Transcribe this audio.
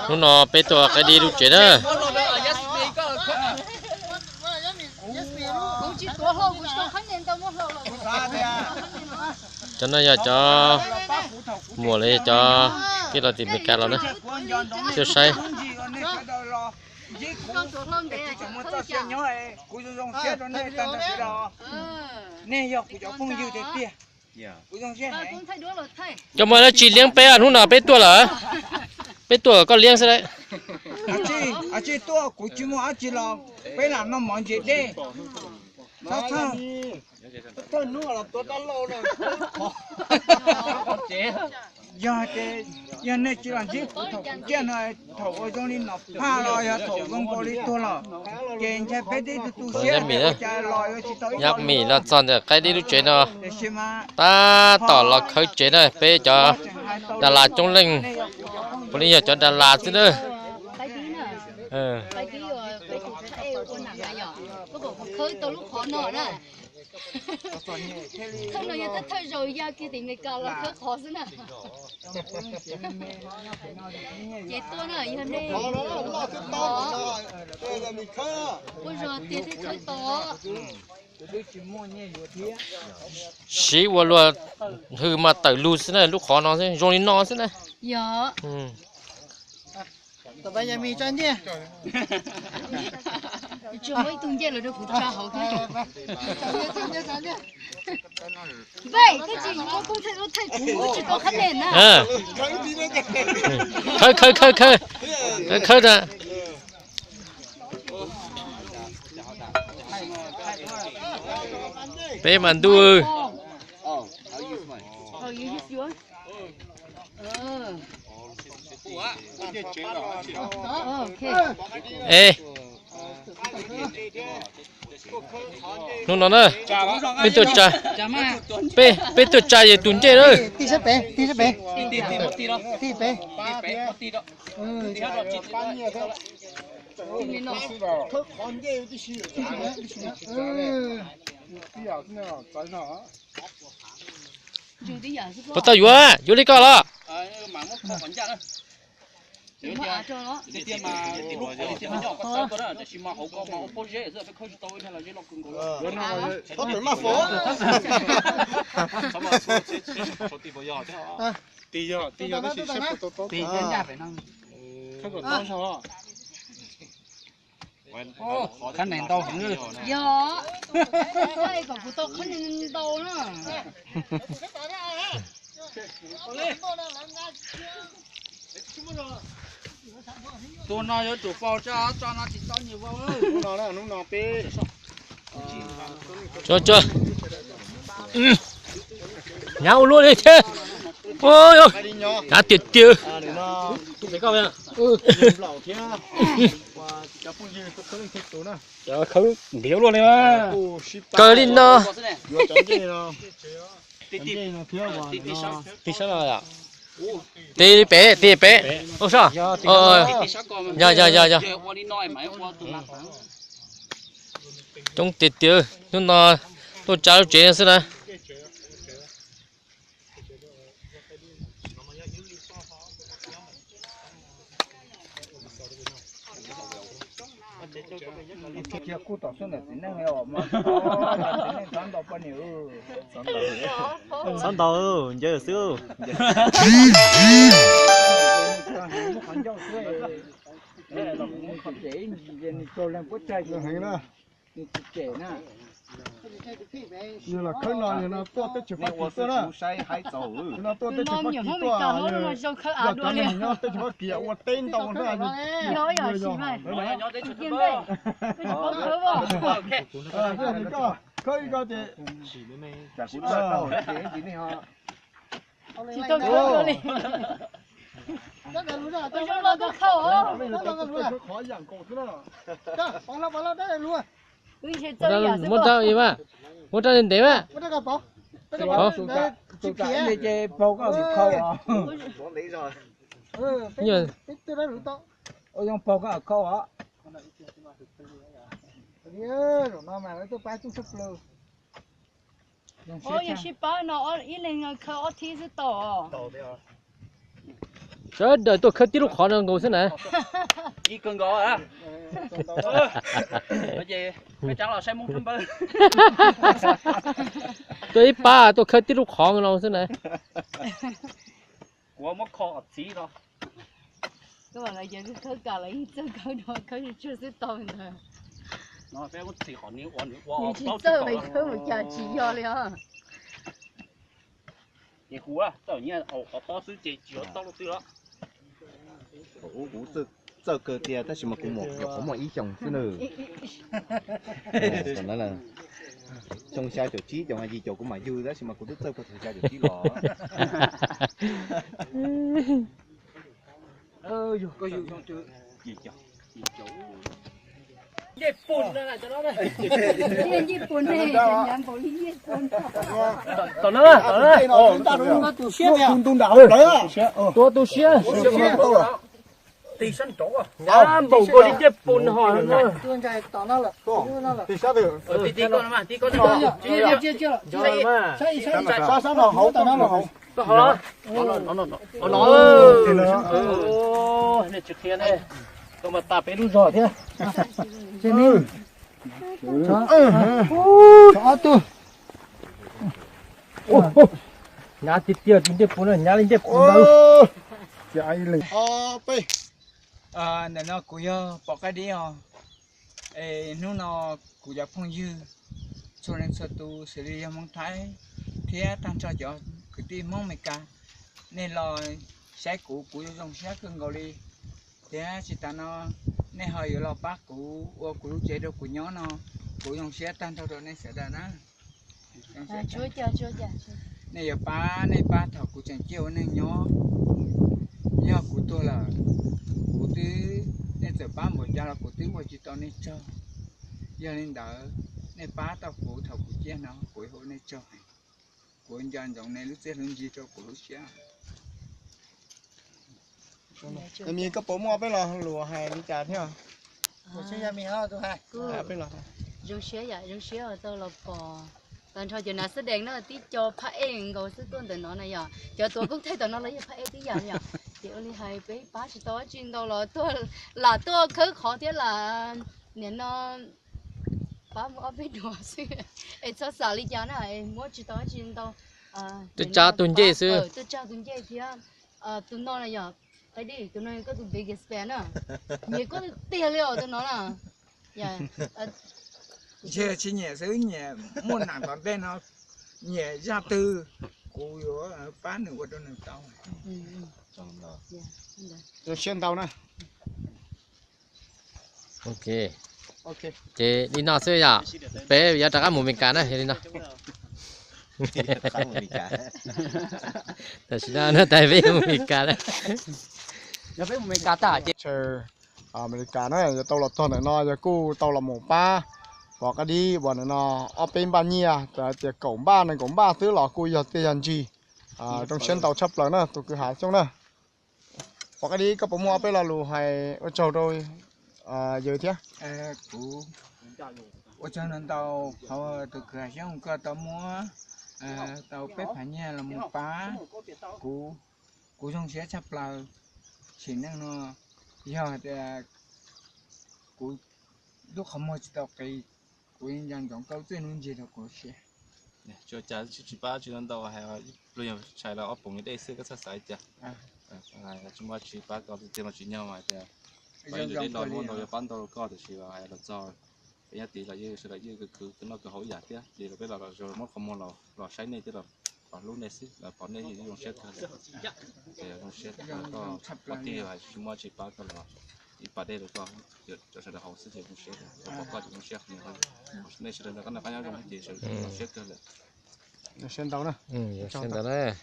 nó nó bé tuổi cái đi lúc chuyện đó cho nó giờ cho mùa này cho cái là tìm được cái rồi đó chưa say cho mà nó chỉ liếng bé à lúc nào bé tuổi là bé tuổi có liếng sao đấy à chị tuổi của chị mua à chị là bé là nó mòn chị đi sao sao tôi nuôi là tôi đã lâu rồi giờ thế giờ này chỉ là gì cái này thầu ở trong này nó pha rồi thầu trong bò đi tôi là cái cái bé đi tôi xé nhắc mì là chọn được cái đi lúc chuyện đó ta tỏ là khởi chuyện này bé cho Đà Lạt trong linh bây giờ cho Đà Lạt chứ nữa không nói tới thôi rồi giờ kia thì người cào là khá khó xí nè vậy tôi nói giờ này bây giờ tiền thì thôi to xí qua luôn hư mà tự lùi xí này lúc khó nó xí rồi nó xí này dạ tụi bây giờ mì cho anh đi chưa mấy tuần giờ là được phụ trách hậu thế vậy cái gì nó cũng thấy cũng chỉ có khăn nền à khơi ra bé mình đuôi ê nó nó nữa bên tôi trả bên tôi trả về tuần chơi rồi tí sắp bé tí bé bắt tao vừa vô đi coi lo tiền mà cho nó tiền mà tiền mà nhỏ có sao có đó chỉ mà hậu có mà bố dễ rồi phải khơi tôi hay là dễ lọc cùng rồi có tuổi mà phố sao mà số tiền bao giờ thế hả tí giờ nó chỉ xếp tốt tí nhân nhà phải năng không còn to sao khăn này to không nữa dạ đây còn phụ to khăn này to nữa tôi nói cho chủ bao cho nó chỉ cho nhiều bao nó nó pe cho nhau luôn đi chứ ôi ôi đã tuyệt chưa để coi nha không điếu luôn đấy mà cờ lên nó tí sao rồi tí bé ô sao dạ trong tiệt tiêu nó tôi cháu chuyện thế này kia cú tao xuống là tính năng heo mà sáng tao bao nhiêu sáng tàu giờ xưa như là khơi nồi nó to tới chục phát to đó nó to tới chục phát to giờ tao mình nó tới chục phát kia qua tên tao nó là khơi có thể chỉ tôi khơi đi tôi cho nó tôi khâu hả khó dạng cổ thế nào bằng lâu đấy luôn muốn tao gì mà muốn tao lên đấy mà chụp cả đi chơi bao có bị khâu à lấy rồi nhiều tôi đã đủ to ôi trong bao có khâu à rồi nó mà nó tôi phải chút súp luôn ôi giờ ship ba nó ít lên khơi ở thi sẽ tổ Trời đời tôi khơi tí lúc khó nữa ngồi thế này. Chỉ cần gọi à. Bây giờ cái cháu là xem môn thăm bơi. Tôi ít ba tôi khơi tí lúc khó ngồi thế này. Của mất kho ập xí đó. các bạn lại giờ cứ khơi cả lấy chơi khơi nó khơi chưa sẽ tổ nữa Nó phải có xì họ níu ổn你 wow 去 bao 这里可我家去要了。 Thì hú à, tự nhiên họ bao sư chỉ tao lúc đó. Ủa这个店但是嘛cũng một有好么一种是呢，còn đó là trong xa chỗ chí trong hai gì chỗ cũng mà dư đó, nhưng mà cũng rất có thời gian chỗ chí lọ. Có dư không chưa? Gì chỗ? Nhếp bùn đây này cho nó đây. Nhếp bùn này, nhắm bùn nhếp bùn. Tao nữa, tao nữa. nó tụ xếp nha tụ đảo đấy Tôi xia. Tì sân chỗ à? Nhám bầu cô đi nhếp bùn hỏi nữa. thì sao được Tí con mà, tí con. sao nó hậu tao nó hậu Có hả? Nó. Này trực thiên đây. Tôi mà tạp cái đu giỏi thế. cho tôi Nhà tít tiệt nhếp bùn rồi, nhà lên nhếp bùn đâu. chạy lên pe nè nó cùi bỏ cái đi nó nó cùi giờ phong dư cho nên sao tu xử lý mong thái thế tăng cho cái tim mong mày cả nên là xe cũ dùng xe cưng gọi đi thế chỉ ta nó nên hơi là bác cũ chế độ của nhỏ nó cũ dùng xe tăng cho rồi nên sẽ đàn á Chúa cha. này giờ ba thọ của chẳng chiều nên nhỏ nhỏ của tôi là của tứ nên giờ ba một gia là của tứ một chỉ tao nên cho giờ nên đỡ nên ba tao của thọ của chia nó của hộ nên cho của anh dân dòng này lúc sẽ lên gì cho của lúc sẽ mình có bố mua bây là lúa hay đi chả thế à Sẽ ra mình à bây giờ Rung xế ở đâu là bò. Tần thôi giờ nó sẽ đèn nó tí cho phá em rồi sẽ tuân từ nó này giờ. Cho tôi cũng thấy tụi nó lấy phá em tí giờ nhở. Thì ông hay bé bá chỉ tôi chuyên đâu là tôi cứ khó thế là nên nó bá mua bé đùa xí. Em sao xả lý cho này mua chỉ tôi chuyên đâu. Tôi cha tuần dễ xưa. Tôi cha tuần dễ kia. Tụi nó này giờ. Cái đi tụi nó có tụi big span à. Nhiều có tiền liệu tụi nó là. Dạ. chưa chỉ nhẹ xứ nhẹ muốn nặng còn tên nó nhẹ ra tư của bán được của tôi được tao rồi xuyên tàu nè Ok. Chị đi nào xưa ya? Bé giờ trả một mình cả này đi nào. Không bị cả. Tại sao nó tại vì một mình cả đấy. nó phải mình cả tả chứ chờ mình cả nó tàu là toàn nó giờ cô tàu là một ba bỏ cái đi bỏ nó ở bên bao nhiêu thì cổng ba thứ là cô giờ tiền gì trong xuyên tàu chấp lại nữa tụi cứ hái trong nữa bỏ cái đi có bố mua bây là lù hay ở châu rồi giờ thế của cho nên tao họ từ cửa xong có tao mua tao bếp phải nhà là một bá của trong xe chấp là chỉ năng nó giờ thì của lúc không mua tao cái của nhân dân tổng câu chuyện luôn gì đâu của xe cho cha chỉ ba chỉ nên đâu hay bây giờ xài là ốp bụng cái xưa cái sát sải chả chúng ta chỉ ba có tiền mà chỉ nhau mà thì bây giờ đến đòi mua đòi bán đòi có thì chỉ là hay là do bây giờ tỷ là như sẽ là như cái nó cái hậu giả thế thì là bây giờ là rồi mất không mua là sấy này tức là còn lúc này xí là còn này thì dùng xét thôi thì dùng xét có tiền là chúng ta chỉ ba cái là ít ba đây là có cho sẽ là hậu sẽ dùng xét có qua dùng xét nhiều hơn này sẽ là cái nào cái nhau dùng thì sẽ dùng xét thôi là xuyên tàu nè Xem đó đấy.